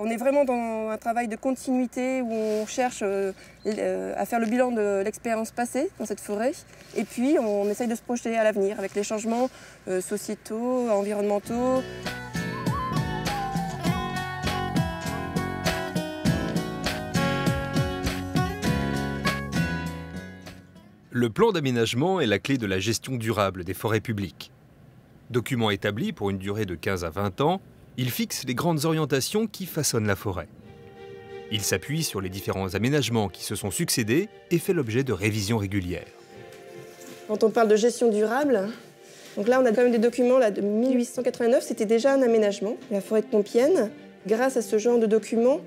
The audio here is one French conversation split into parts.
On est vraiment dans un travail de continuité où on cherche à faire le bilan de l'expérience passée dans cette forêt. Et puis on essaye de se projeter à l'avenir avec les changements sociétaux, environnementaux. Le plan d'aménagement est la clé de la gestion durable des forêts publiques. Document établi pour une durée de 15 à 20 ans, il fixe les grandes orientations qui façonnent la forêt. Il s'appuie sur les différents aménagements qui se sont succédés et fait l'objet de révisions régulières. Quand on parle de gestion durable, donc là on a quand même des documents là, de 1889, c'était déjà un aménagement, la forêt de Compiègne. Grâce à ce genre de documents,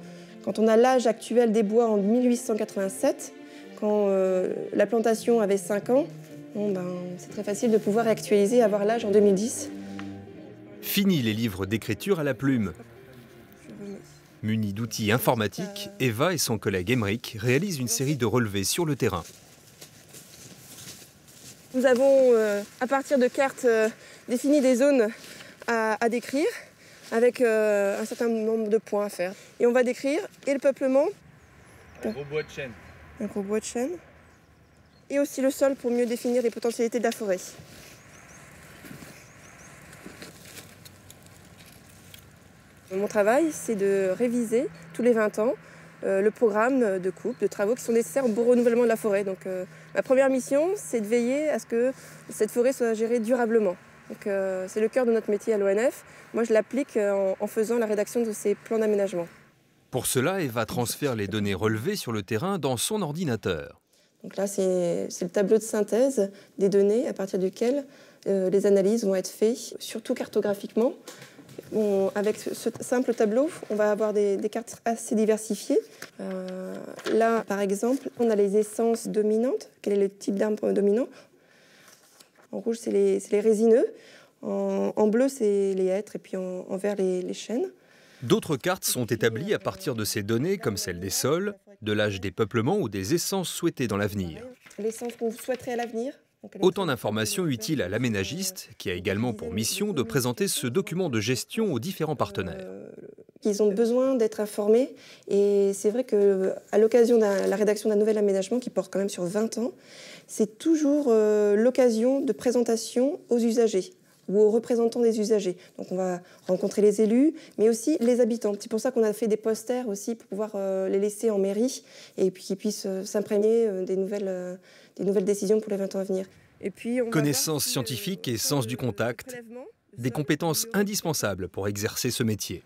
quand on a l'âge actuel des bois en 1887, quand la plantation avait 5 ans, c'est très facile de pouvoir actualiser et avoir l'âge en 2010. Fini les livres d'écriture à la plume. Munis d'outils informatiques, Eva et son collègue Émeric réalisent une série de relevés sur le terrain. Nous avons, à partir de cartes, défini des zones à décrire, avec un certain nombre de points à faire. Et on va décrire et le peuplement. Un gros bois de chêne. Un gros bois de chêne. Et aussi le sol pour mieux définir les potentialités de la forêt. Mon travail, c'est de réviser tous les 20 ans le programme de coupe, de travaux qui sont nécessaires au bon renouvellement de la forêt. Donc, ma première mission, c'est de veiller à ce que cette forêt soit gérée durablement. C'est le cœur de notre métier à l'ONF. Moi, je l'applique en faisant la rédaction de ces plans d'aménagement. Pour cela, Eva transfère les données relevées sur le terrain dans son ordinateur. Donc là, c'est le tableau de synthèse des données à partir duquel les analyses vont être faites, surtout cartographiquement. Avec ce simple tableau, on va avoir des cartes assez diversifiées. Là, par exemple, on a les essences dominantes. Quel est le type d'arbre dominant? En rouge, c'est les résineux. En bleu, c'est les hêtres et puis en vert, les chênes. D'autres cartes sont établies à partir de ces données, comme celle des sols, de l'âge des peuplements ou des essences souhaitées dans l'avenir. L'essence qu'on souhaiterait à l'avenir. Autant d'informations utiles à l'aménagiste, qui a également pour mission de présenter ce document de gestion aux différents partenaires. Ils ont besoin d'être informés et c'est vrai qu'à l'occasion de la rédaction d'un nouvel aménagement qui porte quand même sur 20 ans, c'est toujours l'occasion de présentation aux usagers ou aux représentants des usagers. Donc on va rencontrer les élus, mais aussi les habitants. C'est pour ça qu'on a fait des posters aussi pour pouvoir les laisser en mairie et puis qu'ils puissent s'imprégner des nouvelles décisions pour les 20 ans à venir. Et puis, connaissances scientifiques et sens du contact, des compétences indispensables pour exercer ce métier.